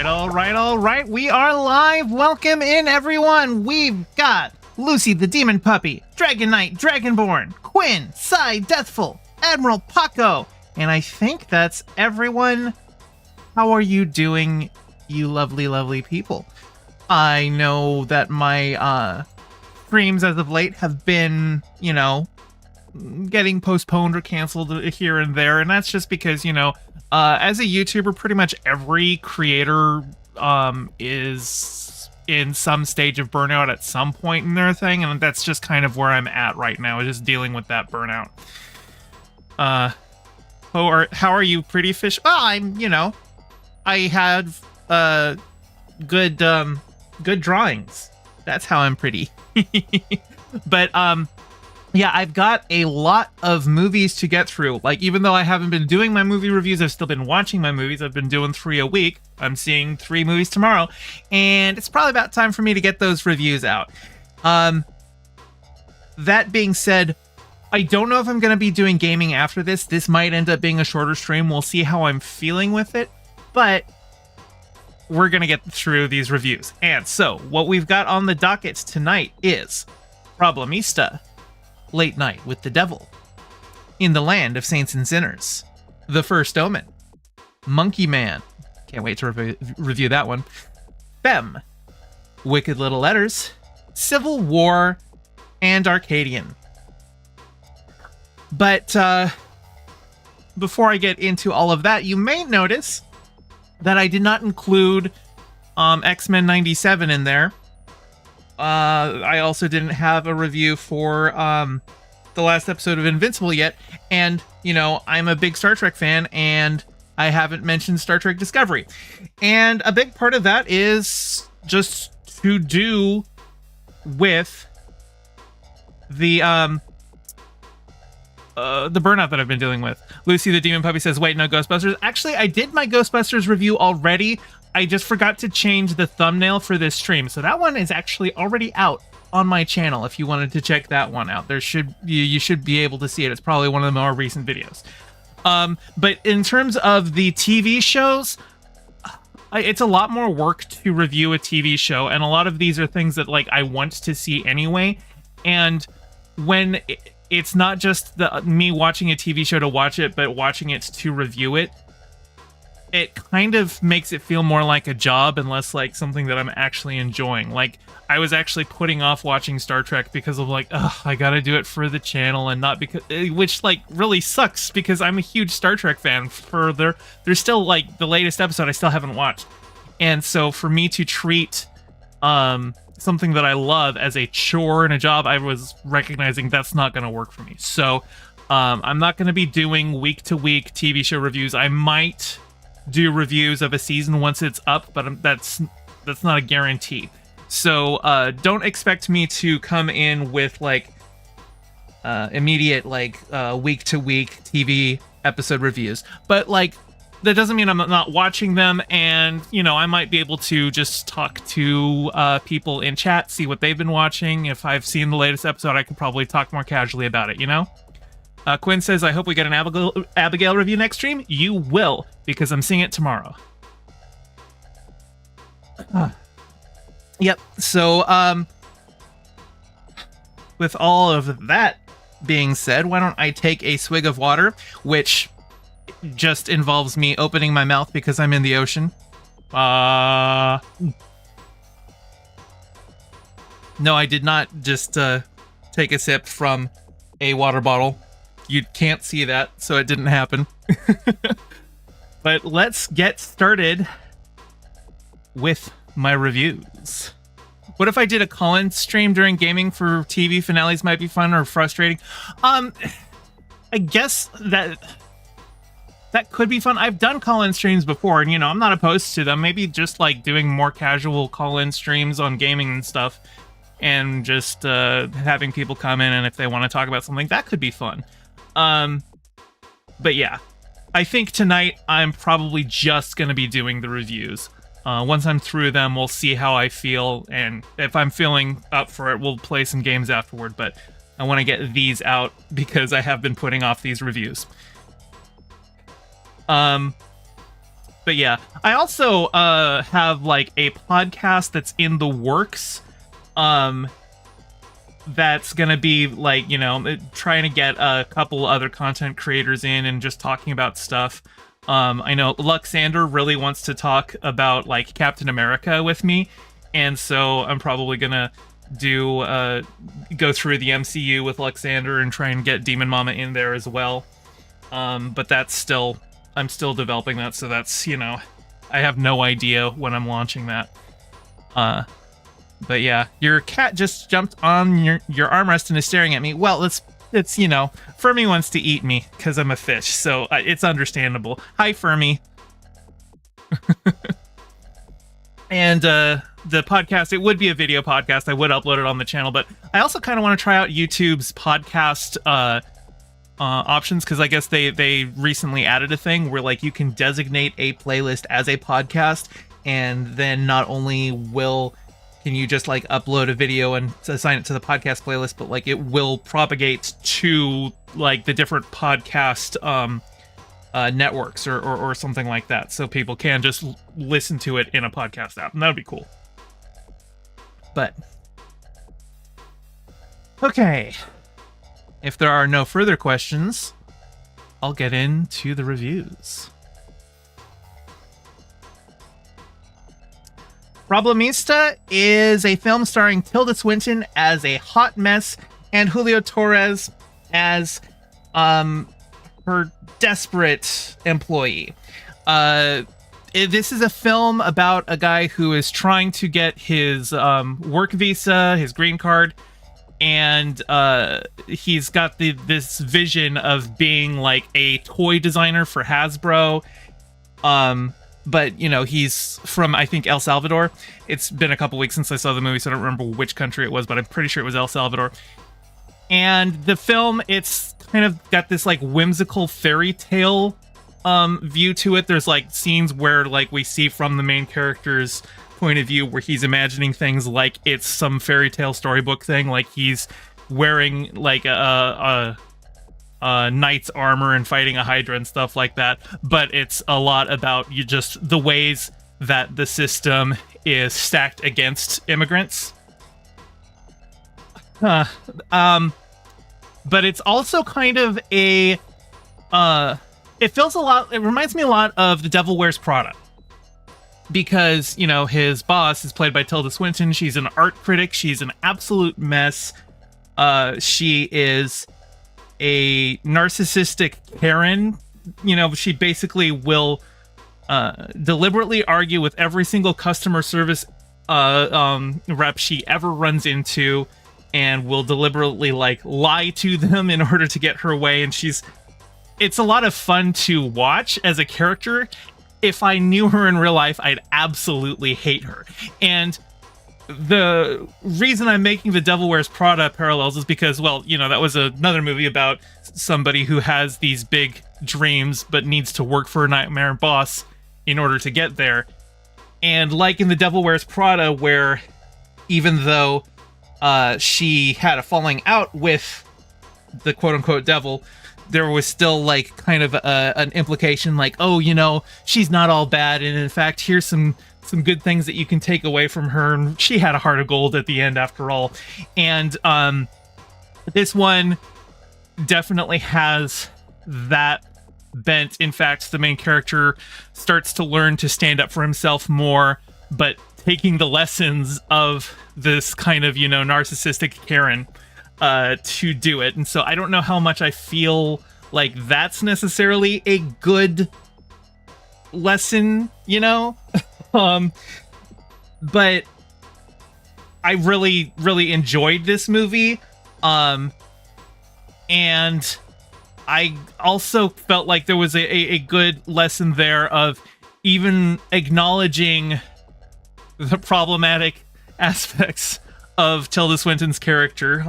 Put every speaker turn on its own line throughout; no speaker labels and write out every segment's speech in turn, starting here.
all right. We are live. Welcome in, everyone. We've got Lucy the Demon Puppy, Dragon Knight, Dragonborn, Quinn, Sai, Deathful, Admiral Paco, and I think that's everyone. How are you doing, you lovely, lovely people? I know that my streams as of late have been, you know, getting postponed or canceled here and there, and that's just because, you know, as a YouTuber, pretty much every creator is in some stage of burnout at some point in their thing, and that's just kind of where I'm at right now, just dealing with that burnout. How are you, pretty fish? Well, I'm, you know, I had good drawings. That's how I'm pretty. But yeah, I've got a lot of movies to get through. Like, even though I haven't been doing my movie reviews, I've still been watching my movies. I've been doing 3 a week. I'm seeing 3 movies tomorrow, and it's probably about time for me to get those reviews out. That being said, I don't know if I'm going to be doing gaming after this. This might end up being a shorter stream. We'll see how I'm feeling with it, but we're going to get through these reviews. And so, what we've got on the docket tonight is Problemista, Late Night with the Devil, In the Land of Saints and Sinners, The First Omen, Monkey Man, can't wait to review that one, Femme, Wicked Little Letters, Civil War, and Arcadian. But before I get into all of that, you may notice that I did not include X-Men 97 in there. I also didn't have a review for the last episode of Invincible yet, and, you know, I'm a big Star Trek fan, and I haven't mentioned Star Trek Discovery. And a big part of that is just to do with the burnout that I've been dealing with. Lucy the Demon Puppy says, wait, no Ghostbusters. Actually, I did my Ghostbusters review already. I just forgot to change the thumbnail for this stream, so that one is actually already out on my channel if you wanted to check that one out. You should be able to see it. It's probably one of the more recent videos. But in terms of the TV shows, it's a lot more work to review a TV show, and a lot of these are things that, like, I want to see anyway. And when it's not just me watching a TV show to watch it, but watching it to review it, it kind of makes it feel more like a job and less like something that I'm actually enjoying. Like, I was actually putting off watching Star Trek because of, like, ugh, I gotta do it for the channel, and not because, which, like, really sucks because I'm a huge Star Trek fan. There's still, like, the latest episode I still haven't watched. And so for me to treat something that I love as a chore and a job, I was recognizing that's not gonna work for me. So I'm not gonna be doing week-to-week TV show reviews. I might do reviews of a season once it's up, but that's not a guarantee. So don't expect me to come in with, like, immediate, like, week-to-week TV episode reviews. But, like, that doesn't mean I'm not watching them, and, you know, I might be able to just talk to people in chat, see what they've been watching. If I've seen the latest episode, I could probably talk more casually about it, you know? Quinn says, I hope we get an Abigail review next stream. You will, because I'm seeing it tomorrow. Yep, so, with all of that being said, why don't I take a swig of water, which just involves me opening my mouth because I'm in the ocean. No, I did not just take a sip from a water bottle. You can't see that, so it didn't happen. But let's get started with my reviews. What if I did a call-in stream during gaming for TV finales? Might be fun or frustrating. I guess that could be fun. I've done call-in streams before, and, you know, I'm not opposed to them. Maybe just, like, doing more casual call-in streams on gaming and stuff, and just having people come in, and if they want to talk about something, that could be fun. But yeah, I think tonight I'm probably just going to be doing the reviews. Once I'm through them, we'll see how I feel, and if I'm feeling up for it, we'll play some games afterward, but I want to get these out because I have been putting off these reviews. But But yeah, I also have like a podcast that's in the works. That's gonna be like, you know, trying to get a couple other content creators in and just talking about stuff. I know Luxander really wants to talk about like Captain America with me, and so I'm probably gonna do go through the MCU with Luxander and try and get Demon Mama in there as well. But that's still, I'm still developing that, so that's, you know, I have no idea when I'm launching that. But yeah, your cat just jumped on your armrest and is staring at me. Well, it's you know, Fermi wants to eat me because I'm a fish, so it's understandable. Hi, Fermi. And the podcast, it would be a video podcast. I would upload it on the channel, but I also kind of want to try out YouTube's podcast options, because I guess they recently added a thing where like you can designate a playlist as a podcast, and then not only can you just like upload a video and assign it to the podcast playlist, but like it will propagate to like the different podcast networks or something like that, so people can just listen to it in a podcast app, and that would be cool. But okay, if there are no further questions, I'll get into the reviews. Problemista is a film starring Tilda Swinton as a hot mess and Julio Torres as her desperate employee. This is a film about a guy who is trying to get his work visa, his green card, and he's got this vision of being like a toy designer for Hasbro. But, you know, he's from, I think, El Salvador. It's been a couple weeks since I saw the movie, so I don't remember which country it was, but I'm pretty sure it was El Salvador. And the film, it's kind of got this, like, whimsical fairy tale view to it. There's, like, scenes where, like, we see from the main character's point of view where he's imagining things like it's some fairy tale storybook thing. Like, he's wearing, like, a knight's armor and fighting a hydra and stuff like that, but it's a lot about just the ways that the system is stacked against immigrants. But it's also kind of it reminds me a lot of The Devil Wears Prada, because, you know, his boss is played by Tilda Swinton. She's an art critic. She's an absolute mess. She is a narcissistic Karen. You know, she basically will deliberately argue with every single customer service rep she ever runs into, and will deliberately like lie to them in order to get her way. And it's a lot of fun to watch as a character. If I knew her in real life, I'd absolutely hate her. And the reason I'm making The Devil Wears Prada parallels is because, well, you know, that was another movie about somebody who has these big dreams but needs to work for a nightmare boss in order to get there. And like in The Devil Wears Prada, where even though she had a falling out with the quote-unquote devil, there was still like kind of an implication like, oh, you know, she's not all bad, and in fact, here's some good things that you can take away from her, and she had a heart of gold at the end after all. And this one definitely has that bent. In fact, the main character starts to learn to stand up for himself more, but taking the lessons of this kind of, you know, narcissistic Karen to do it. And so I don't know how much I feel like that's necessarily a good lesson, you know? But I really, really enjoyed this movie. And I also felt like there was a good lesson there of even acknowledging the problematic aspects of Tilda Swinton's character.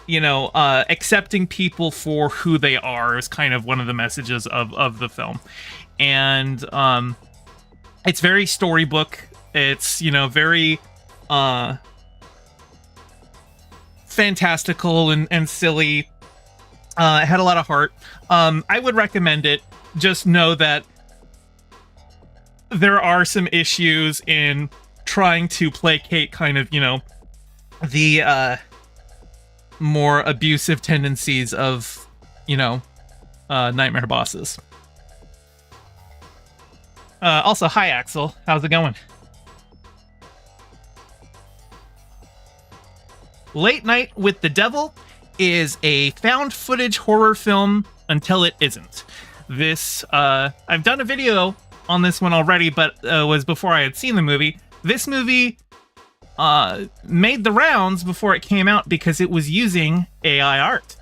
Accepting people for who they are is kind of one of the messages of the film. And it's very storybook. It's, you know, very fantastical and silly. It had a lot of heart. I would recommend it. Just know that there are some issues in trying to placate kind of, the more abusive tendencies of, nightmare bosses. Also, hi Axel, how's it going? Late Night with the Devil is a found footage horror film until it isn't. This, I've done a video on this one already, but was before I had seen the movie. This movie made the rounds before it came out because it was using AI art.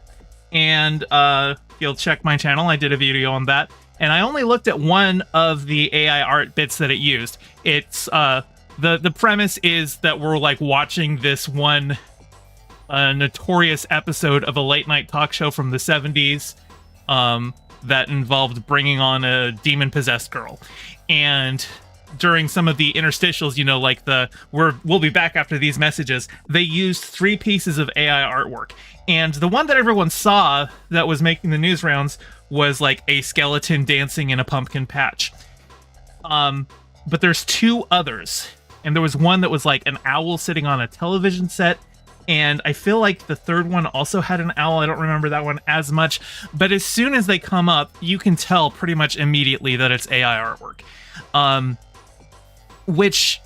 And if you'll check my channel, I did a video on that. And I only looked at one of the AI art bits that it used. It's, the premise is that we're like watching this one notorious episode of a late night talk show from the 70s that involved bringing on a demon-possessed girl. And during some of the interstitials, like we'll be back after these messages, they used 3 pieces of AI artwork. And the one that everyone saw that was making the news rounds was like a skeleton dancing in a pumpkin patch. But there's 2 others. And there was one that was like an owl sitting on a television set. And I feel like the third one also had an owl. I don't remember that one as much. But as soon as they come up, you can tell pretty much immediately that it's AI artwork. Which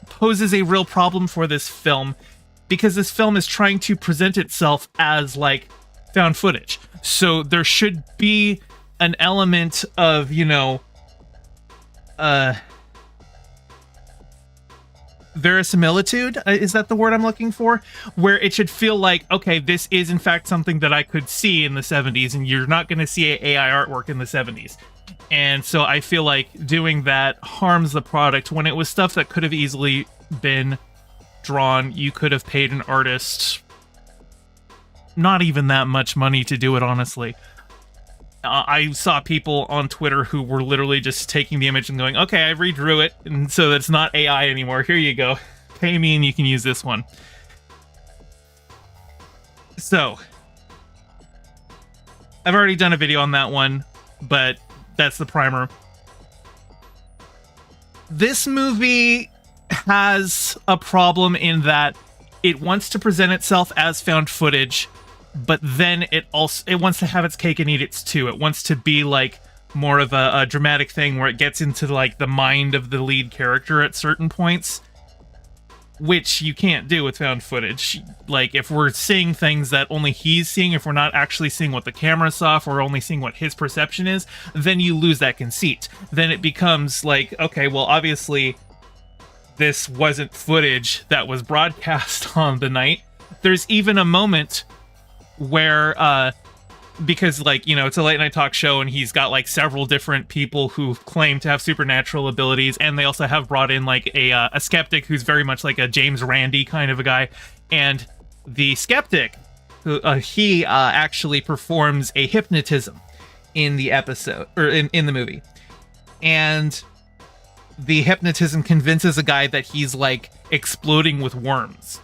poses a real problem for this film, because this film is trying to present itself as, like, found footage. So there should be an element of, verisimilitude, is that the word I'm looking for? Where it should feel like, okay, this is in fact something that I could see in the 70s, and you're not going to see AI artwork in the 70s. And so I feel like doing that harms the product when it was stuff that could have easily been drawn. You could have paid an artist not even that much money to do it, honestly. I saw people on Twitter who were literally just taking the image and going, okay, I redrew it, and so it's not AI anymore. Here you go. Pay me and you can use this one. So, I've already done a video on that one, but that's the primer. This movie has a problem in that it wants to present itself as found footage, but then it wants to have its cake and eat it too. It wants to be like more of a dramatic thing where it gets into like the mind of the lead character at certain points, which you can't do with found footage. Like, if we're seeing things that only he's seeing, if we're not actually seeing what the camera saw, if we're only seeing what his perception is, then you lose that conceit. Then it becomes like, okay, well, obviously this wasn't footage that was broadcast on the night. There's even a moment where, because, like, it's a late night talk show, and he's got like several different people who claim to have supernatural abilities, and they also have brought in like a skeptic who's very much like a James Randi kind of a guy. And the skeptic, he actually performs a hypnotism in the episode, or in the movie, and the hypnotism convinces a guy that he's like exploding with worms.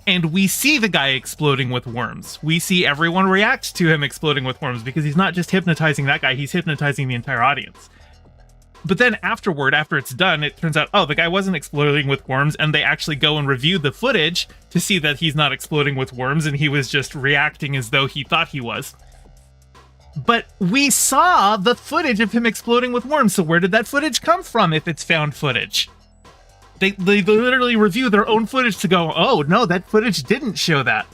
And we see the guy exploding with worms. We see everyone react to him exploding with worms, because he's not just hypnotizing that guy, he's hypnotizing the entire audience. But then afterward, after it's done, it turns out, oh, the guy wasn't exploding with worms, and they actually go and review the footage to see that he's not exploding with worms, and he was just reacting as though he thought he was. But we saw the footage of him exploding with worms, so where did that footage come from if it's found footage? They literally review their own footage to go, oh, no, that footage didn't show that.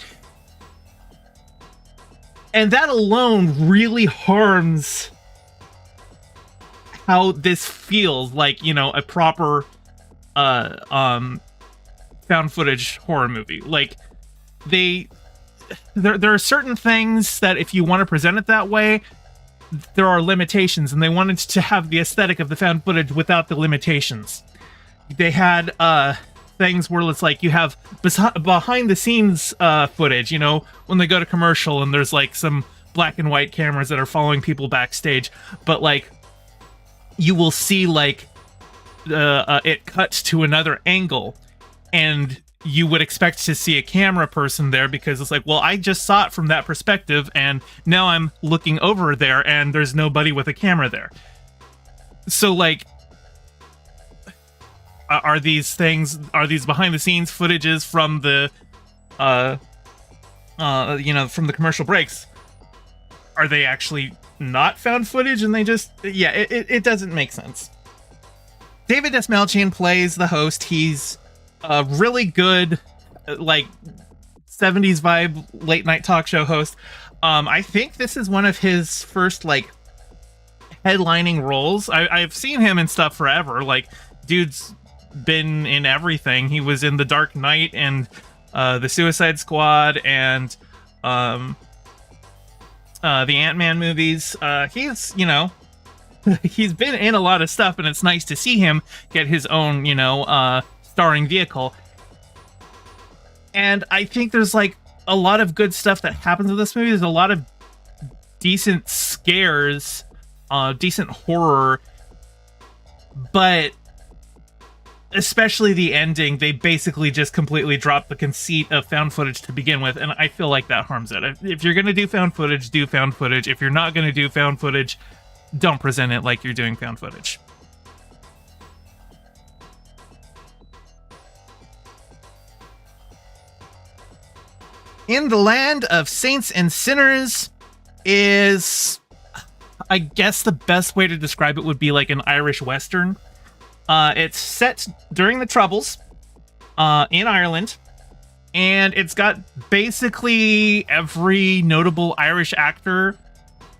And that alone really harms how this feels like, a proper found footage horror movie. Like, there are certain things that if you want to present it that way, there are limitations, and they wanted to have the aesthetic of the found footage without the limitations. They had things where it's like you have behind the scenes footage, when they go to commercial and there's like some black and white cameras that are following people backstage, but like you will see like it cuts to another angle, and you would expect to see a camera person there, because it's like, well, I just saw it from that perspective, and now I'm looking over there and there's nobody with a camera there. So like, are these behind the scenes footages from the from the commercial breaks? Are they actually not found footage and they just, it doesn't make sense. David Dastmalchian plays the host. He's a really good, like, 70s vibe late night talk show host. I think this is one of his first, like, headlining roles. I've seen him in stuff forever. Like, dude's been in everything. He was in The Dark Knight and the Suicide Squad and the Ant-Man movies. He's, he's been in a lot of stuff, and it's nice to see him get his own, starring vehicle. And I think there's, like, a lot of good stuff that happens in this movie. There's a lot of decent scares, decent horror, but especially the ending, they basically just completely drop the conceit of found footage to begin with, and I feel like that harms it. If you're going to do found footage, do found footage. If you're not going to do found footage, don't present it like you're doing found footage. In the Land of Saints and Sinners is, I guess the best way to describe it would be like an Irish Western. It's set during the Troubles in Ireland, and it's got basically every notable Irish actor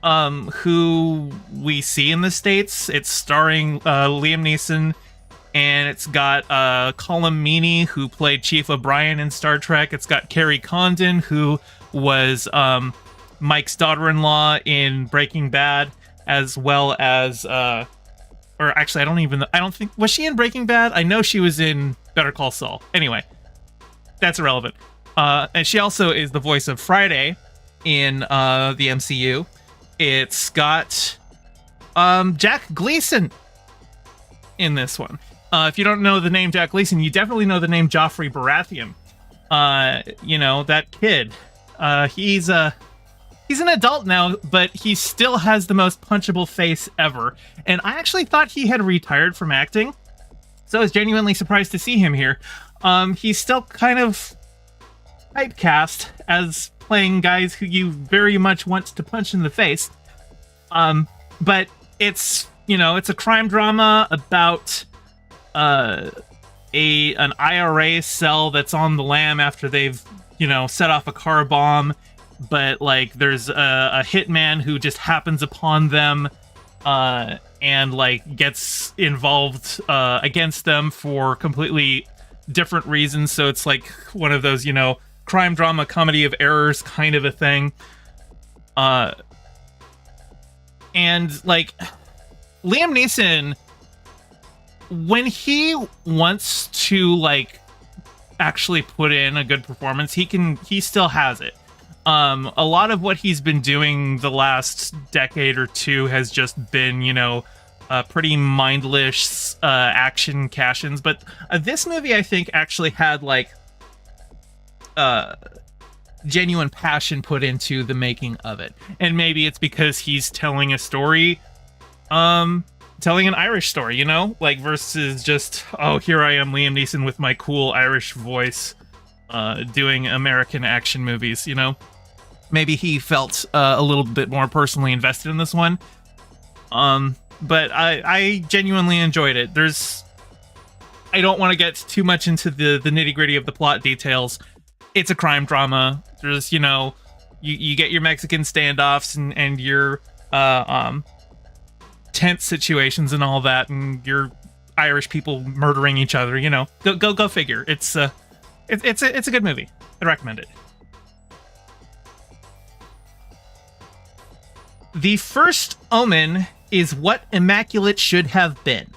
who we see in the States. It's starring Liam Neeson, and it's got Colm Meaney, who played Chief O'Brien in Star Trek. It's got Kerry Condon, who was Mike's daughter-in-law in Breaking Bad, as well as... or actually, I don't think... Was she in Breaking Bad? I know she was in Better Call Saul. Anyway, that's irrelevant. And she also is the voice of Friday in the MCU. It's got Jack Gleason in this one. If you don't know the name Jack Gleason, you definitely know the name Joffrey Baratheon. That kid. He's an adult now, but he still has the most punchable face ever. And I actually thought he had retired from acting, so I was genuinely surprised to see him here. He's still kind of typecast as playing guys who you very much want to punch in the face. But it's a crime drama about an IRA cell that's on the lam after they've set off a car bomb. But, like, there's a hitman who just happens upon them and, like, gets involved against them for completely different reasons. So it's, like, one of those, crime drama, comedy of errors kind of a thing. And, like, Liam Neeson, when he wants to, like, actually put in a good performance, he still has it. A lot of what he's been doing the last decade or two has just been, pretty mindless action cash-ins. But this movie, I think, actually had, like, genuine passion put into the making of it. And maybe it's because he's telling a story, telling an Irish story, like, versus just, oh, here I am, Liam Neeson with my cool Irish voice, doing American action movies, Maybe he felt a little bit more personally invested in this one. But I genuinely enjoyed it. I don't want to get too much into the nitty-gritty of the plot details. It's a crime drama. There's, you get your Mexican standoffs and your tense situations and all that, and your Irish people murdering each other, Go figure. It's a good movie. I'd recommend it. The first Omen is What Immaculate Should Have Been.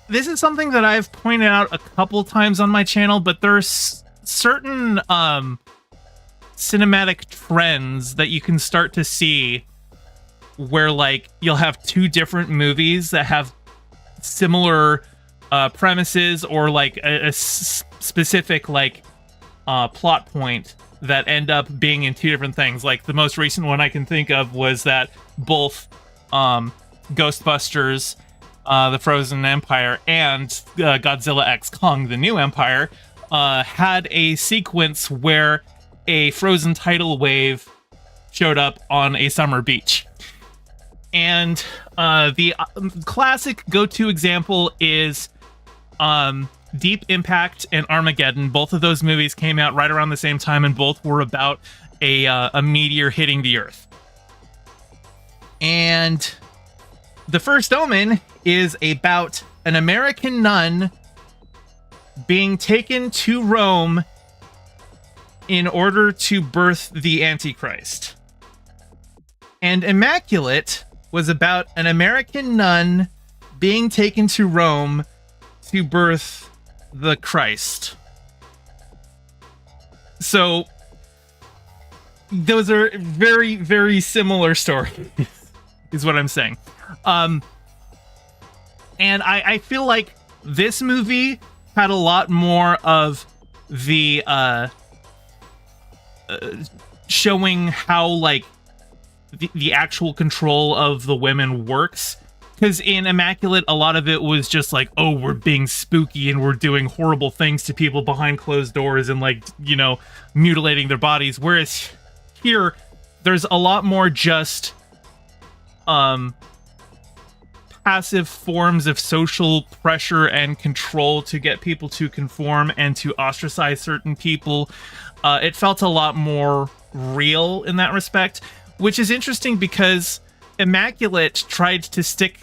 This is something that I've pointed out a couple times on my channel, but there's certain cinematic trends that you can start to see where, like, you'll have two different movies that have similar premises or, like, a specific, like, plot point that end up being in two different things. Like, the most recent one I can think of was that both Ghostbusters the Frozen Empire, and Godzilla X Kong, the New Empire, had a sequence where a frozen tidal wave showed up on a summer beach. And the classic go-to example is Deep Impact and Armageddon. Both of those movies came out right around the same time, and both were about a meteor hitting the Earth. And the first Omen is about an American nun being taken to Rome in order to birth the Antichrist. And Immaculate was about an American nun being taken to Rome to birth the Christ. So those are very, very similar stories, is what I'm saying. And I feel like this movie had a lot more of the showing how like the actual control of the women works. Because in Immaculate, a lot of it was just like, oh, we're being spooky and we're doing horrible things to people behind closed doors and, like, you know, mutilating their bodies. Whereas here, there's a lot more just passive forms of social pressure and control to get people to conform and to ostracize certain people. It felt a lot more real in that respect, which is interesting because Immaculate tried to stick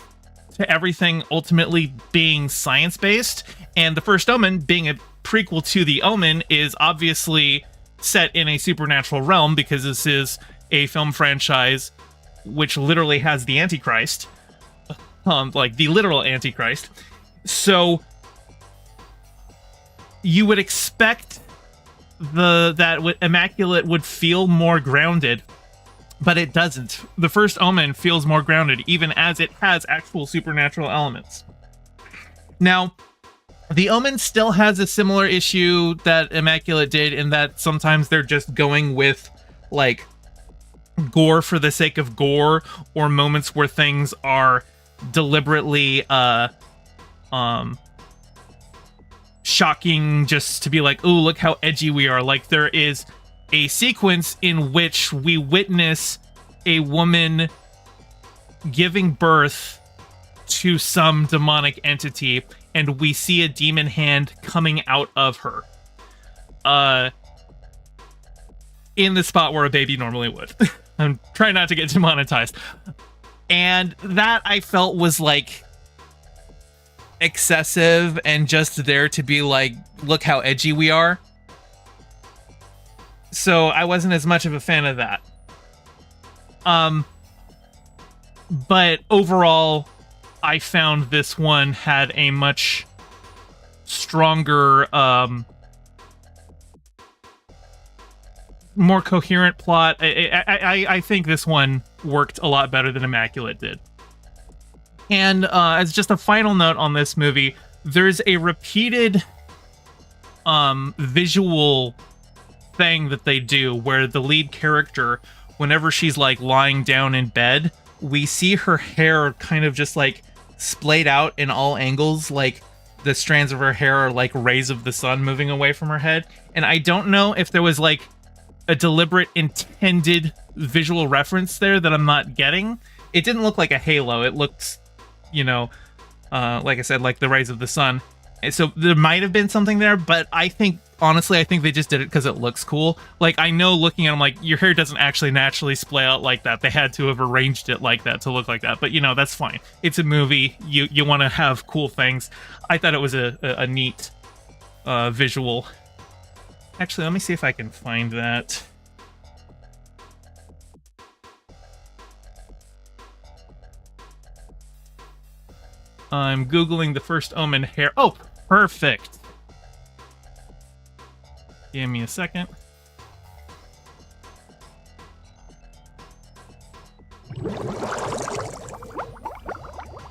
to everything ultimately being science-based, and the first Omen, being a prequel to the Omen, is obviously set in a supernatural realm because this is a film franchise which literally has the Antichrist, like the literal Antichrist. So you would expect that Immaculate would feel more grounded, but it doesn't. The first Omen feels more grounded, even as it has actual supernatural elements. Now, the Omen still has a similar issue that Immaculate did, in that sometimes they're just going with, like, gore for the sake of gore, or moments where things are deliberately shocking just to be like, ooh, look how edgy we are. Like, there is a sequence in which we witness a woman giving birth to some demonic entity, and we see a demon hand coming out of her. In the spot where a baby normally would. I'm trying not to get demonetized. And that, I felt, was, like, excessive and just there to be like, look how edgy we are. So I wasn't as much of a fan of that. But overall, I found this one had a much stronger, more coherent plot. I think this one worked a lot better than Immaculate did. And as just a final note on this movie, there's a repeated visual thing that they do where the lead character, whenever she's like lying down in bed, we see her hair kind of just like splayed out in all angles, like the strands of her hair are like rays of the sun moving away from her head. And I don't know if there was like a deliberate intended visual reference there that I'm not getting. It didn't look like a halo. It looked, you know, like I said, like the rays of the sun. And so there might have been something there, but I think, honestly, I think they just did it because it looks cool. Like, I know looking at them, like, your hair doesn't actually naturally splay out like that. They had to have arranged it like that to look like that. But, you know, that's fine. It's a movie. You want to have cool things. I thought it was a neat visual. Actually, let me see if I can find that. I'm Googling the first Omen hair. Oh, perfect. Give me a second.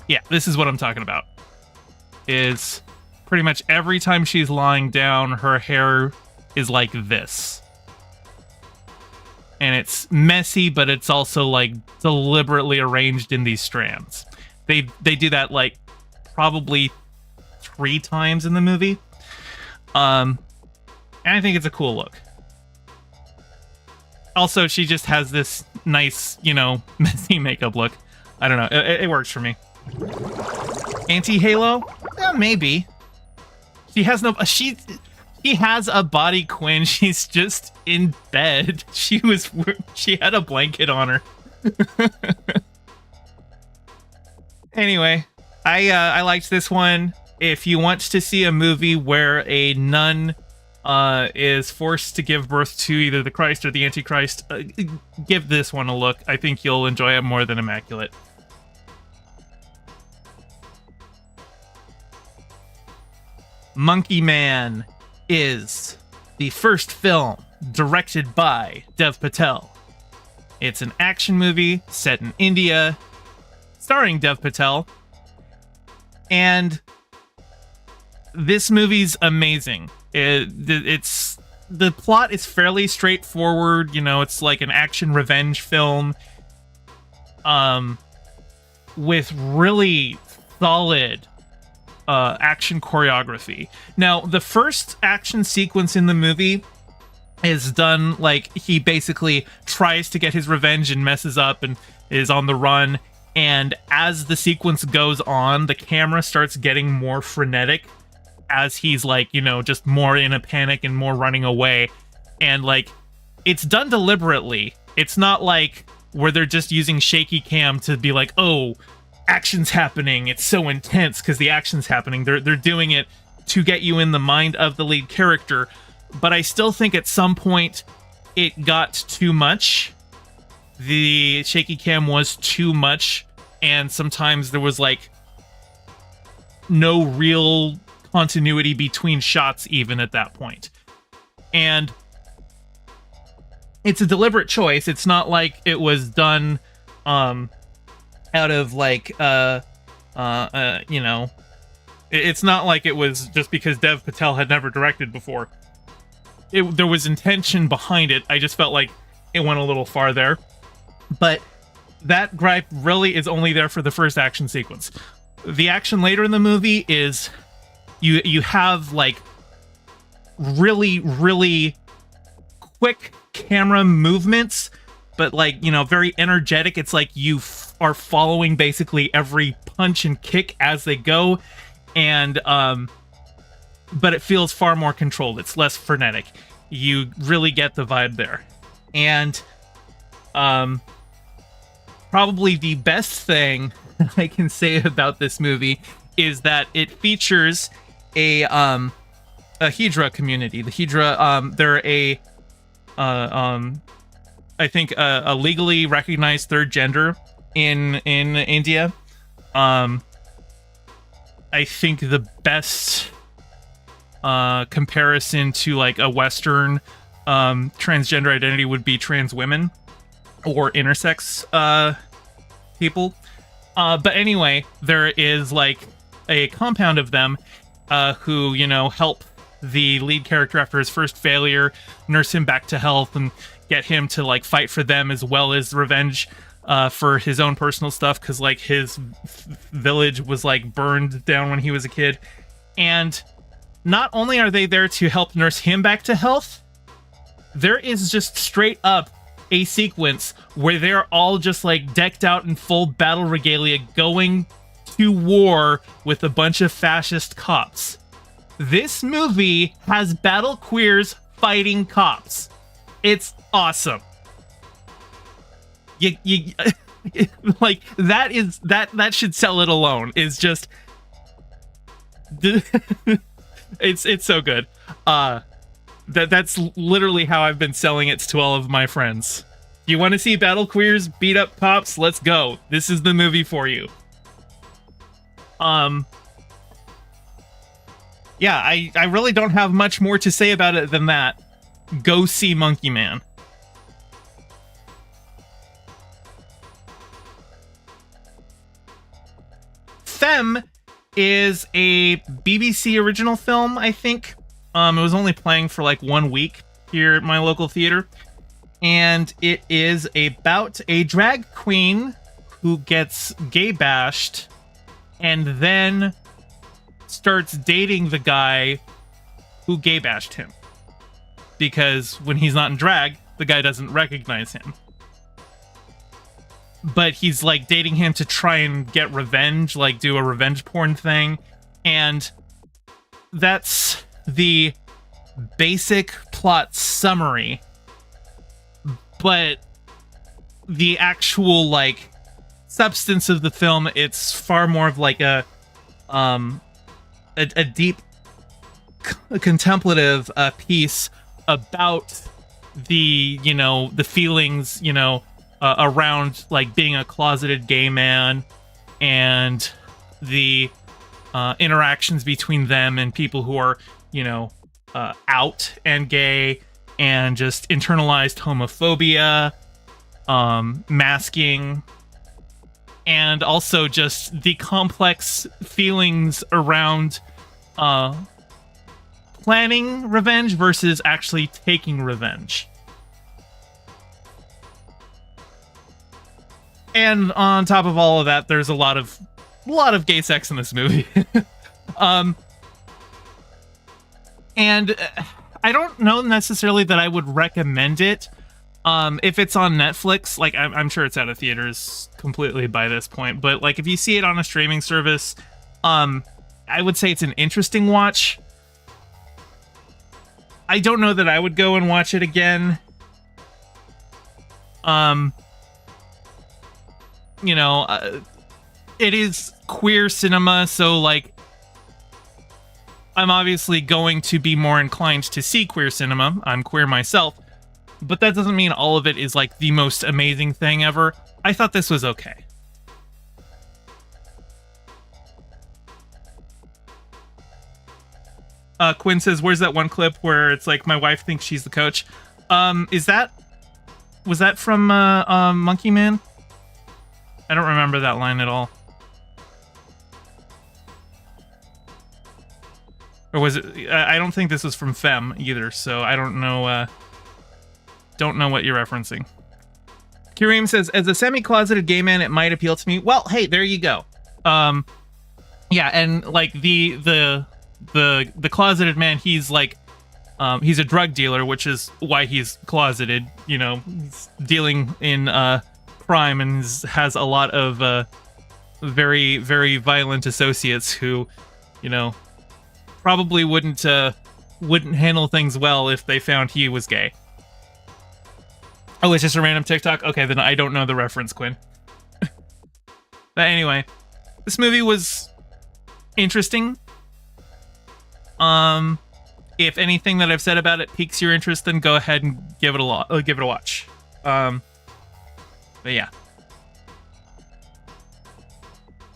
Yeah, this is what I'm talking about. Is pretty much every time she's lying down, her hair is like this. And it's messy, but it's also like deliberately arranged in these strands. They do that like probably 3 times in the movie. And I think it's a cool look. Also, she just has this nice, you know, messy makeup look. I don't know. It works for me. Anti-Halo? Yeah, maybe. She has no... She has a body, Quinn. She's just in bed. She had a blanket on her. Anyway, I liked this one. If you want to see a movie where a nun is forced to give birth to either the Christ or the Antichrist, give this one a look. I think you'll enjoy it more than Immaculate. Monkey Man is the first film directed by Dev Patel. It's an action movie set in India, starring Dev Patel. And this movie's amazing. It's the plot is fairly straightforward. You know, it's like an action revenge film, with really solid action choreography. Now, the first action sequence in the movie is done like he basically tries to get his revenge and messes up and is on the run. And as the sequence goes on, the camera starts getting more frenetic as he's like, you know, just more in a panic and more running away. And like, it's done deliberately. It's not like where they're just using shaky cam to be like, oh, action's happening. It's so intense because the action's happening. They're doing it to get you in the mind of the lead character. But I still think at some point it got too much. The shaky cam was too much. And sometimes there was like no real continuity between shots even at that point. And it's a deliberate choice. It's not like it was done out of like you know, it's not like it was just because Dev Patel had never directed before. There was intention behind it. I just felt like it went a little far there. But that gripe really is only there for the first action sequence. The action later in the movie is you have like really, really quick camera movements, but like, you know, very energetic. It's like you are following basically every punch and kick as they go. And but it feels far more controlled. It's less frenetic. You really get the vibe there. And probably the best thing I can say about this movie is that it features a Hydra community. The Hydra, they're I think a legally recognized third gender in India. I think the best comparison to like a Western transgender identity would be trans women or intersex people. But anyway, there is like a compound of them who, you know, help the lead character after his first failure, nurse him back to health and get him to like fight for them as well as revenge for his own personal stuff, because like his village was like burned down when he was a kid. And not only are they there to help nurse him back to health, there is just straight up a sequence where they're all just like decked out in full battle regalia going to war with a bunch of fascist cops. This movie has battle queers fighting cops. It's awesome. You like that should sell it alone. Is just it's so good. That's literally how I've been selling it to all of my friends. You want to see battle queers beat up cops? Let's go. This is the movie for you. Yeah, I really don't have much more to say about it than that. Go see Monkey Man. Femme is a BBC original film, I think. It was only playing for like 1 week here at my local theater. And it is about a drag queen who gets gay bashed and then starts dating the guy who gay bashed him. Because when he's not in drag, the guy doesn't recognize him. But he's like dating him to try and get revenge, like do a revenge porn thing. And that's the basic plot summary. But the actual like substance of the film, it's far more of like a deep contemplative piece about the, you know, the feelings, you know, around like being a closeted gay man and the interactions between them and people who are, you know, out and gay, and just internalized homophobia, masking, and also just the complex feelings around planning revenge versus actually taking revenge. And on top of all of that, there's a lot of gay sex in this movie. And I don't know necessarily that I would recommend it. If it's on Netflix, like I'm sure it's out of theaters completely by this point, but like if you see it on a streaming service, I would say it's an interesting watch. I don't know that I would go and watch it again. You know, it is queer cinema, so like I'm obviously going to be more inclined to see queer cinema. I'm queer myself, but that doesn't mean all of it is like the most amazing thing ever. I thought this was okay. Quinn says, where's that one clip where it's like, my wife thinks she's the coach? Was that from Monkey Man? I don't remember that line at all. Or was it? I don't think this was from Femme either, so I don't know what you're referencing. Kareem says, as a semi-closeted gay man, it might appeal to me. Well, hey, there you go. Yeah, and like the closeted man, he's like, he's a drug dealer, which is why he's closeted. You know, he's dealing in crime and has a lot of very, very violent associates who, you know, probably wouldn't handle things well if they found he was gay. Oh, it's just a random TikTok? Okay, then I don't know the reference, Quinn. But anyway, this movie was interesting. If anything that I've said about it piques your interest, then go ahead and give it a watch. But yeah.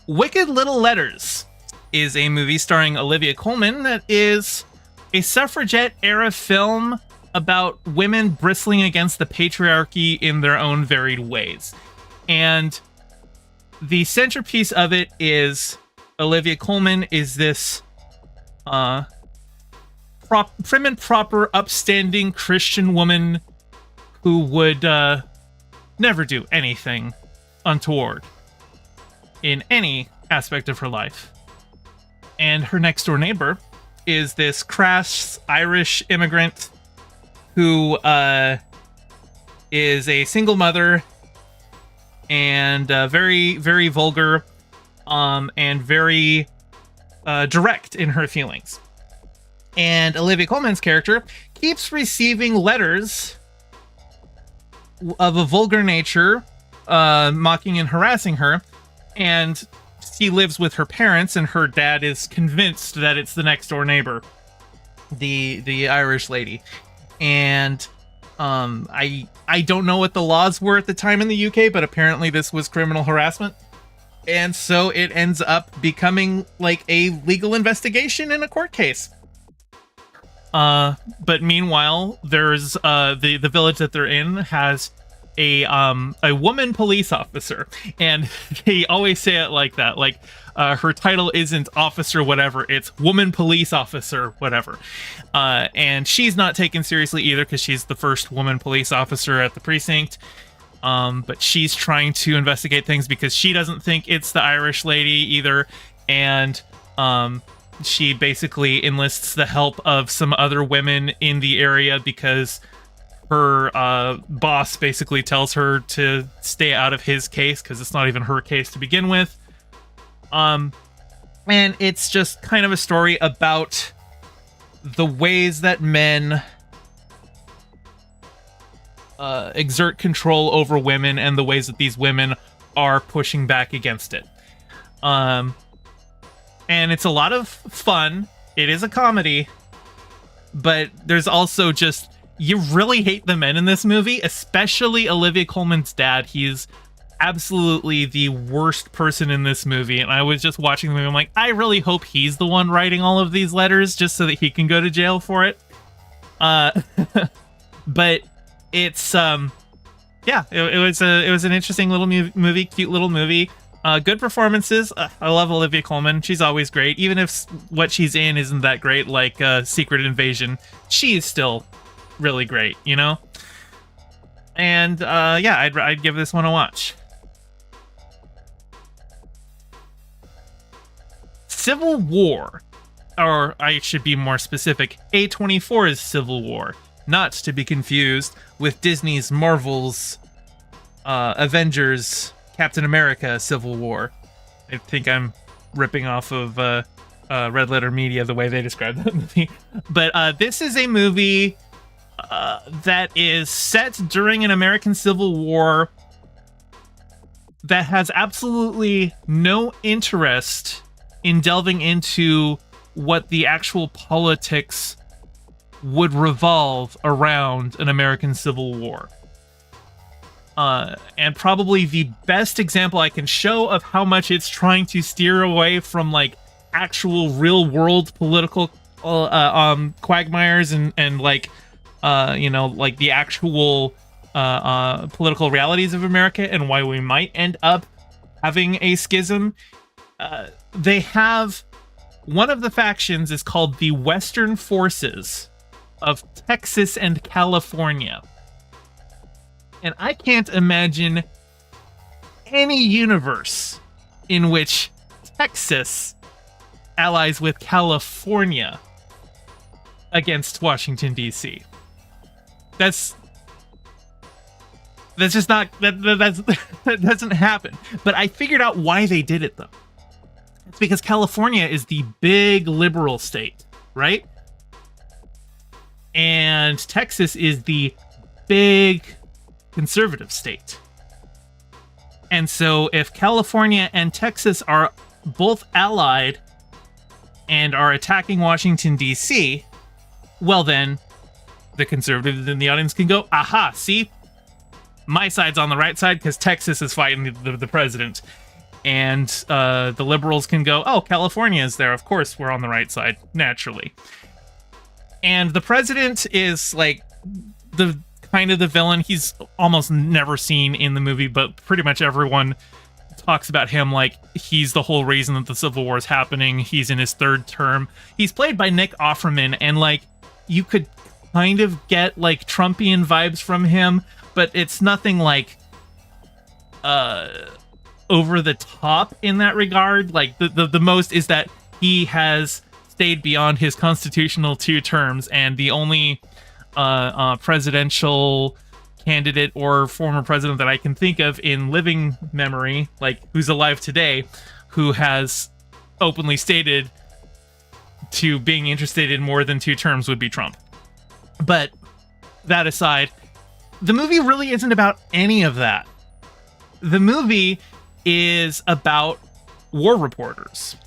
Wicked Little Letters is a movie starring Olivia Colman that is a suffragette-era film about women bristling against the patriarchy in their own varied ways. And the centerpiece of it is Olivia Colman is this prim and proper, upstanding Christian woman who would never do anything untoward in any aspect of her life. And her next door neighbor is this crass Irish immigrant who is a single mother and very, very vulgar and very direct in her feelings. And Olivia Colman's character keeps receiving letters of a vulgar nature, mocking and harassing her, and she lives with her parents, and her dad is convinced that it's the next door neighbor, the Irish lady. And I don't know what the laws were at the time in the UK, but apparently this was criminal harassment. And so it ends up becoming like a legal investigation in a court case. But meanwhile, there's the village that they're in has a woman police officer, and they always say it like that, like her title isn't officer whatever, it's woman police officer whatever, and she's not taken seriously either because she's the first woman police officer at the precinct. But she's trying to investigate things because she doesn't think it's the Irish lady either, and she basically enlists the help of some other women in the area because her boss basically tells her to stay out of his case because it's not even her case to begin with. And it's just kind of a story about the ways that men exert control over women and the ways that these women are pushing back against it. And it's a lot of fun. It is a comedy, but there's also just, you really hate the men in this movie, especially Olivia Colman's dad. He's absolutely the worst person in this movie, and I was just watching the movie, I'm like, I really hope he's the one writing all of these letters just so that he can go to jail for it. But it's yeah, it was an interesting little movie, cute little movie. Good performances. I love Olivia Colman. She's always great, even if what she's in isn't that great, like Secret Invasion. She's still really great, you know. And yeah, I'd give this one a watch. Civil War, or I should be more specific, A24's Civil War, not to be confused with Disney's Marvel's Avengers Captain America Civil War. I think I'm ripping off of Red Letter Media the way they described that movie. But this is a movie that is set during an American Civil War that has absolutely no interest in delving into what the actual politics would revolve around an American Civil War. And probably the best example I can show of how much it's trying to steer away from like actual real world political quagmires and like you know, like the actual political realities of America and why we might end up having a schism. They have, one of the factions is called the Western Forces of Texas and California. And I can't imagine any universe in which Texas allies with California against Washington, D.C. That's just not, that doesn't happen. But I figured out why they did it, though. It's because California is the big liberal state, right? And Texas is the big conservative state. And so if California and Texas are both allied and are attacking Washington, D.C., well then, the conservatives in the audience can go, aha, see? My side's on the right side because Texas is fighting the president. And the liberals can go, oh, California is there. Of course, we're on the right side, naturally. And the president is like the kind of the villain. He's almost never seen in the movie, but pretty much everyone talks about him like he's the whole reason that the Civil War is happening. He's in his third term. He's played by Nick Offerman, and like you could kind of get like Trumpian vibes from him, but it's nothing like over the top in that regard. Like the most is that he has stayed beyond his constitutional 2 terms, and the only presidential candidate or former president that I can think of in living memory, like who's alive today, who has openly stated to being interested in more than 2 terms would be Trump. But that aside, the movie really isn't about any of that. The movie is about war reporters.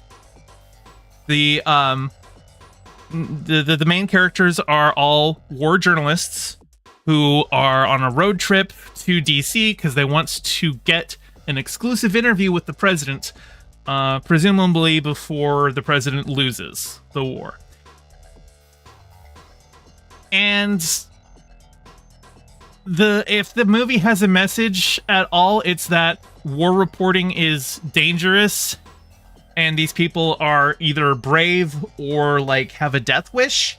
The main characters are all war journalists who are on a road trip to DC because they want to get an exclusive interview with the president, presumably before the president loses the war. And if the movie has a message at all, it's that war reporting is dangerous, and these people are either brave or like have a death wish.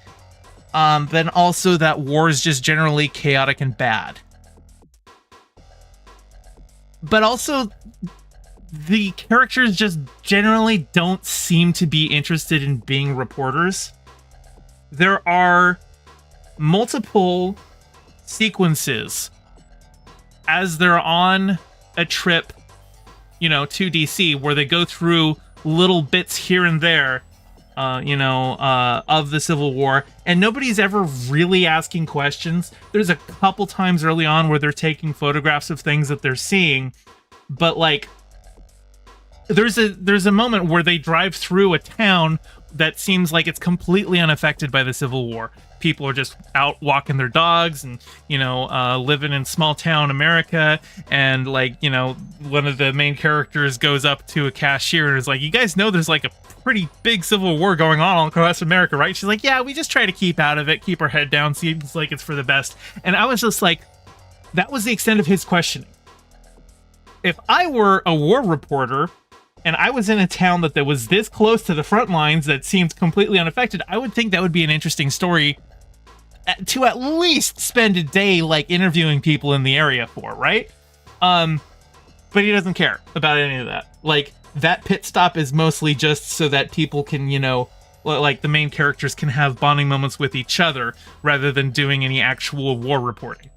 Then also that war is just generally chaotic and bad. But also, the characters just generally don't seem to be interested in being reporters. There are multiple sequences as they're on a trip, you know, to DC, where they go through little bits here and there, of the Civil War, and nobody's ever really asking questions. There's a couple times early on where they're taking photographs of things that they're seeing, but like, there's a moment where they drive through a town that seems like it's completely unaffected by the Civil War. People are just out walking their dogs and, living in small town America. And like, one of the main characters goes up to a cashier and is like, you guys know there's like a pretty big Civil War going on all across America, right? She's like, yeah, we just try to keep out of it, keep our head down, seems like it's for the best. And I was just like, that was the extent of his questioning. If I were a war reporter and I was in a town that was this close to the front lines that seemed completely unaffected, I would think that would be an interesting story to at least spend a day like interviewing people in the area for, right? But he doesn't care about any of that. Like, that pit stop is mostly just so that people can, like the main characters can have bonding moments with each other rather than doing any actual war reporting.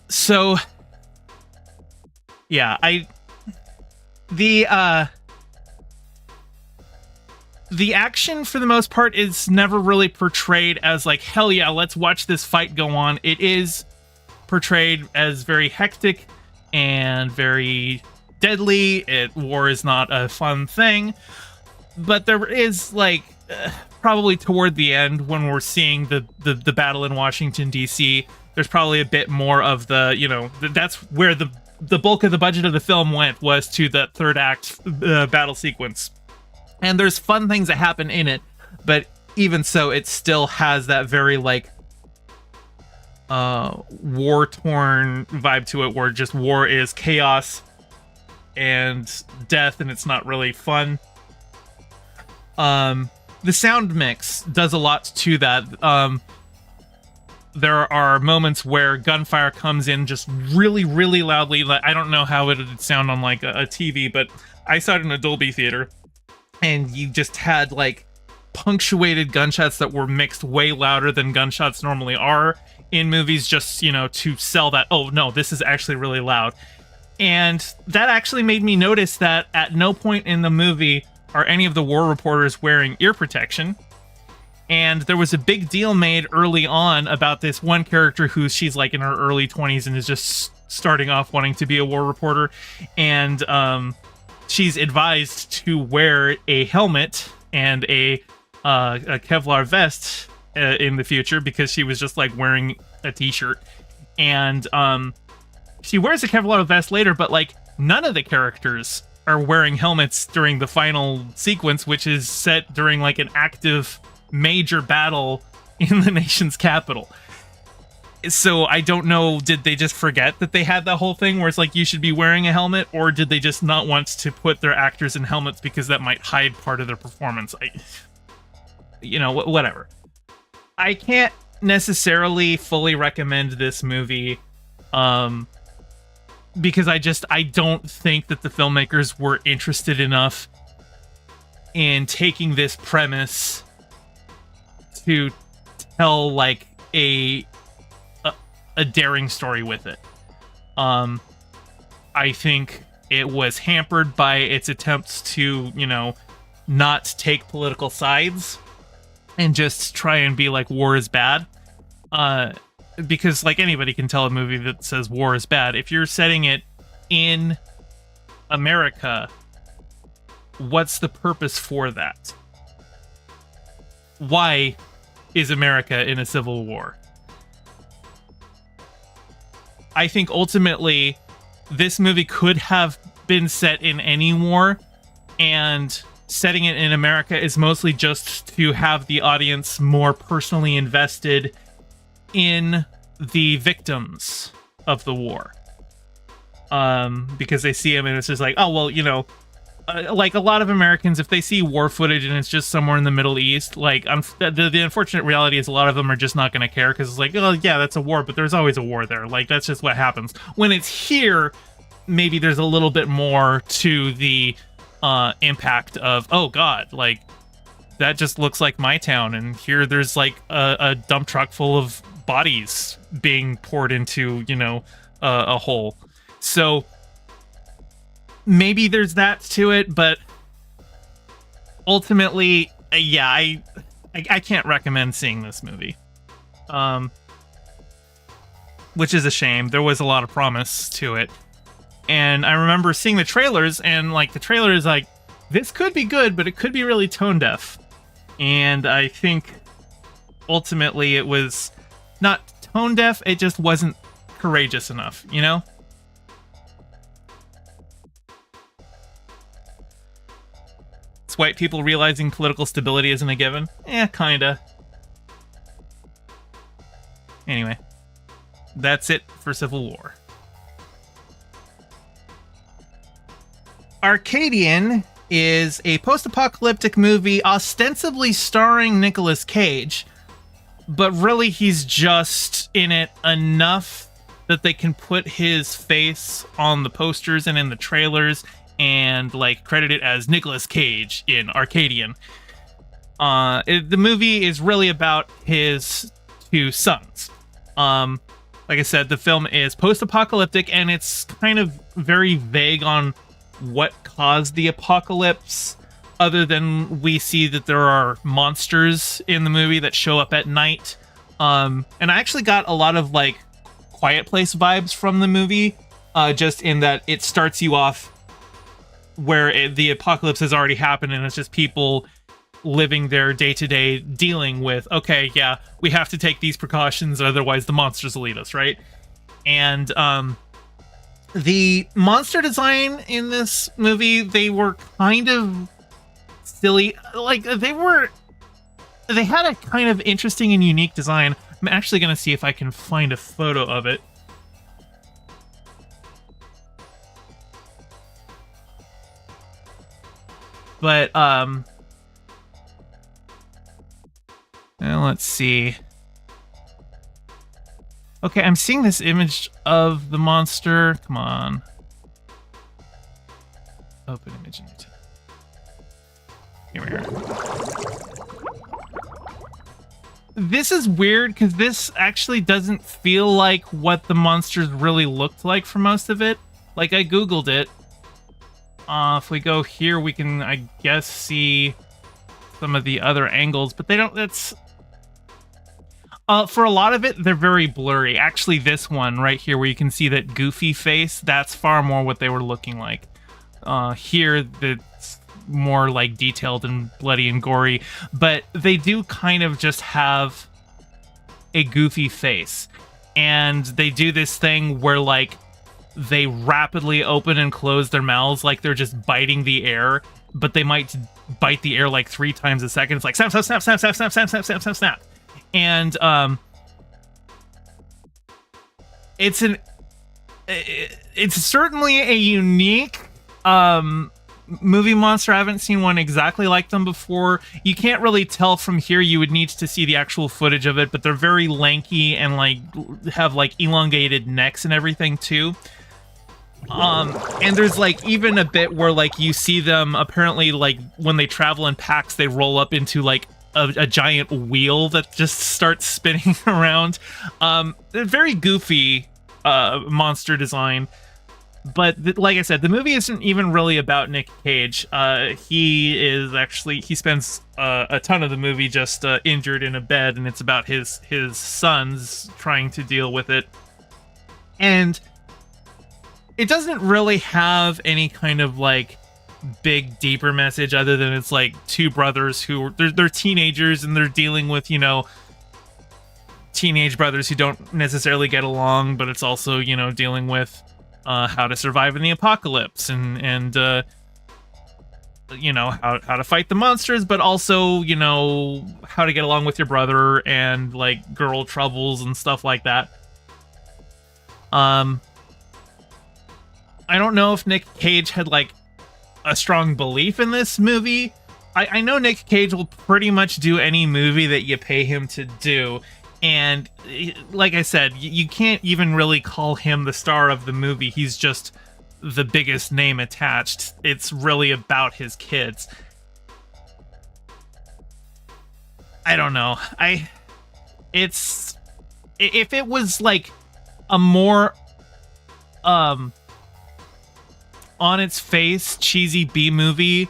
So, yeah, the action for the most part is never really portrayed as like, hell yeah, let's watch this fight go on. It is portrayed as very hectic and very deadly. War is not a fun thing, but there is like probably toward the end when we're seeing the battle in Washington DC, there's probably a bit more of the, that's where the bulk of the budget of the film was to the third act battle sequence. And there's fun things that happen in it, but even so, it still has that very like war-torn vibe to it, where just war is chaos and death, and it's not really fun. The sound mix does a lot to that. There are moments where gunfire comes in just really, really loudly. Like, I don't know how it would sound on like a TV, but I saw it in a Dolby theater, and you just had like punctuated gunshots that were mixed way louder than gunshots normally are in movies, just, to sell that, oh no, this is actually really loud. And that actually made me notice that at no point in the movie are any of the war reporters wearing ear protection. And there was a big deal made early on about this one character she's like in her early 20s and is just starting off wanting to be a war reporter. And she's advised to wear a helmet and a Kevlar vest in the future, because she was just like wearing a t-shirt. And she wears a Kevlar vest later, but like none of the characters are wearing helmets during the final sequence, which is set during like an active major battle in the nation's capital. So I don't know, did they just forget that they had that whole thing where it's like you should be wearing a helmet, or did they just not want to put their actors in helmets because that might hide part of their performance? Whatever. I can't necessarily fully recommend this movie because I don't think that the filmmakers were interested enough in taking this premise to tell like a daring story with it. I think it was hampered by its attempts to, not take political sides and just try and be like, war is bad. Because like anybody can tell a movie that says war is bad. If you're setting it in America, what's the purpose for that? Why is America in a civil war? I think ultimately this movie could have been set in any war, and setting it in America is mostly just to have the audience more personally invested in the victims of the war. Because they see them and it's just like, oh, well, like a lot of Americans, if they see war footage and it's just somewhere in the Middle East, like the unfortunate reality is a lot of them are just not going to care because it's like, oh yeah, that's a war, but there's always a war there. Like that's just what happens. When it's here, maybe there's a little bit more to the impact of, oh god, like that just looks like my town, and here there's like a dump truck full of bodies being poured into, you know, a hole. So maybe there's that to it, but ultimately, yeah, I can't recommend seeing this movie. Which is a shame. There was a lot of promise to it. And I remember seeing the trailers, and like the trailer is like, this could be good, but it could be really tone deaf. And I think ultimately it was not tone deaf, it just wasn't courageous enough, you know? It's white people realizing political stability isn't a given. Kinda. Anyway, that's it for Civil War. Arcadian is a post-apocalyptic movie ostensibly starring Nicolas Cage, but really he's just in it enough that they can put his face on the posters and in the trailers and like credit it as Nicolas Cage in Arcadian. The movie is really about his two sons. Like I said, the film is post-apocalyptic and it's kind of very vague on what caused the apocalypse, other than we see that there are monsters in the movie that show up at night. And I actually got a lot of like Quiet Place vibes from the movie, just in that it starts you off where the apocalypse has already happened and it's just people living their day-to-day dealing with, okay, yeah, we have to take these precautions, otherwise the monsters will eat us, right? And the monster design in this movie, they were kind of silly. Like, they had a kind of interesting and unique design. I'm actually going to see if I can find a photo of it. But, let's see. Okay, I'm seeing this image of the monster. Come on. Open image. Here we are. This is weird because this actually doesn't feel like what the monsters really looked like for most of it. Like, I googled it. If we go here, we can, I guess, see some of the other angles, but they don't, that's... for a lot of it, they're very blurry. Actually, this one right here, where you can see that goofy face, that's far more what they were looking like. Here, it's more like detailed and bloody and gory, but they do kind of just have a goofy face. And they do this thing where, like, they rapidly open and close their mouths like they're just biting the air, but they might bite the air like 3 times a second. It's like snap, snap, snap, snap, snap, snap, snap, snap, snap, snap, snap. And it's certainly a unique movie monster. I haven't seen one exactly like them before. You can't really tell from here. You would need to see the actual footage of it, but they're very lanky and like have like elongated necks and everything too. And there's like even a bit where like you see them apparently like when they travel in packs, they roll up into like a giant wheel that just starts spinning around. Very goofy monster design. But like I said, the movie isn't even really about Nick Cage. He spends a ton of the movie just injured in a bed, and it's about his sons trying to deal with it. And it doesn't really have any kind of like big deeper message other than it's like two brothers who they're teenagers and they're dealing with, you know, teenage brothers who don't necessarily get along, but it's also, you know, dealing with how to survive in the apocalypse and you know, how to fight the monsters, but also, you know, how to get along with your brother and like girl troubles and stuff like that. I don't know if Nick Cage had like a strong belief in this movie. I know Nick Cage will pretty much do any movie that you pay him to do. And like I said, you can't even really call him the star of the movie. He's just the biggest name attached. It's really about his kids. I don't know. If it was like a more on its face cheesy B movie,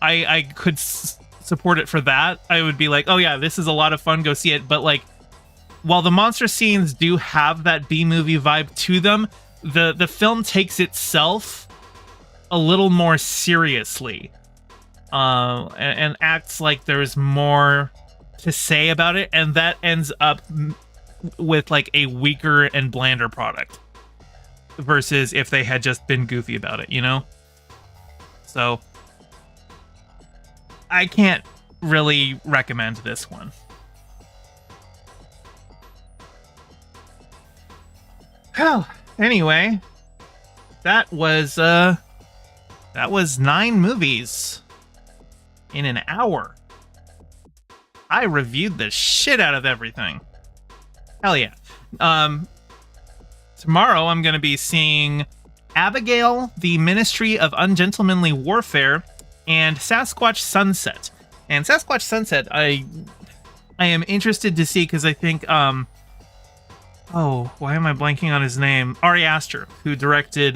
I could support it for that. I would be like, oh yeah, this is a lot of fun, go see it. But like, while the monster scenes do have that B movie vibe to them, the film takes itself a little more seriously, and acts like there's more to say about it, and that ends up with like a weaker and blander product versus if they had just been goofy about it, you know? So I can't really recommend this one. Oh, anyway, that was 9 movies in an hour. I reviewed the shit out of everything. Hell yeah. Tomorrow I'm going to be seeing Abigail, The Ministry of Ungentlemanly Warfare, and Sasquatch Sunset. And Sasquatch Sunset, I am interested to see because I think, oh, why am I blanking on his name? Ari Aster, who directed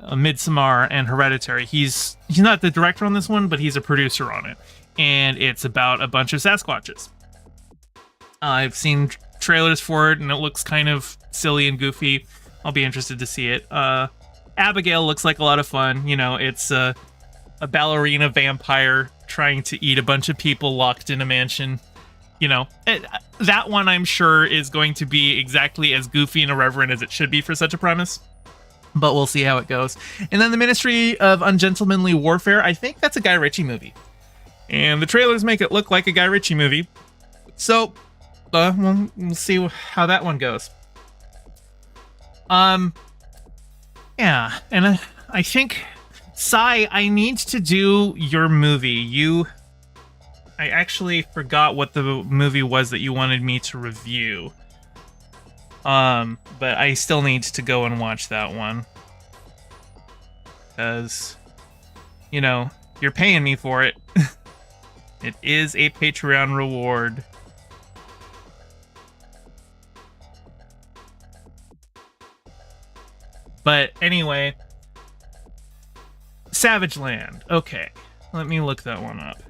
Midsommar and Hereditary. He's not the director on this one, but he's a producer on it. And it's about a bunch of Sasquatches. I've seen trailers for it, and it looks kind of silly and goofy. I'll be interested to see it. Abigail looks like a lot of fun. You know, it's a ballerina vampire trying to eat a bunch of people locked in a mansion. You know, that one I'm sure is going to be exactly as goofy and irreverent as it should be for such a premise. But we'll see how it goes. And then The Ministry of Ungentlemanly Warfare, I think that's a Guy Ritchie movie. And the trailers make it look like a Guy Ritchie movie. So, we'll see how that one goes. Yeah, and I think, Sai, I need to do your movie. I actually forgot what the movie was that you wanted me to review. But I still need to go and watch that one. Because, you know, you're paying me for it. It is a Patreon reward. But anyway, Savage Land. Okay, let me look that one up.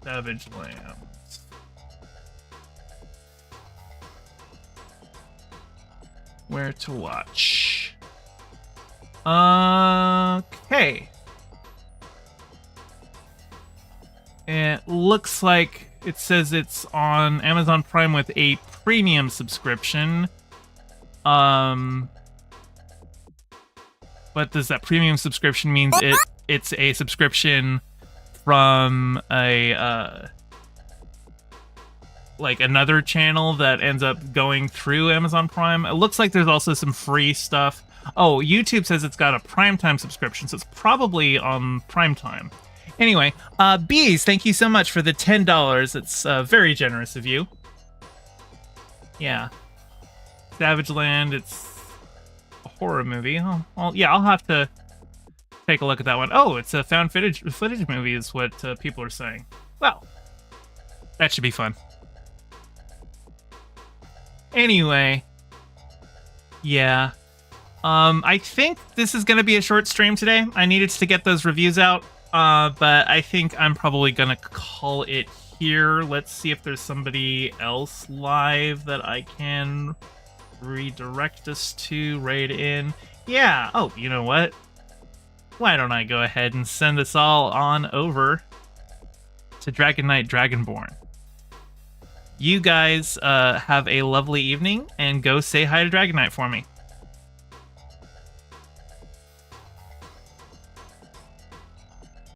Savage Lands. Where to watch? Okay. It looks like it says it's on Amazon Prime with a premium subscription. But does that premium subscription means it's a subscription from a like another channel that ends up going through Amazon Prime? It looks like there's also some free stuff. Oh, YouTube says it's got a Primetime subscription, so it's probably on Primetime. Anyway, Bees, thank you so much for the $10. It's very generous of you. Yeah. Savage Land, it's a horror movie. Oh, well, yeah, I'll have to take a look at that one. Oh, it's a found footage movie is what people are saying. Well, that should be fun. Anyway, yeah. I think this is going to be a short stream today. I needed to get those reviews out. But I think I'm probably gonna call it here. Let's see if there's somebody else live that I can redirect us to right in. Yeah, oh, you know what? Why don't I go ahead and send us all on over to Dragon Knight Dragonborn. You guys have a lovely evening, and go say hi to Dragon Knight for me.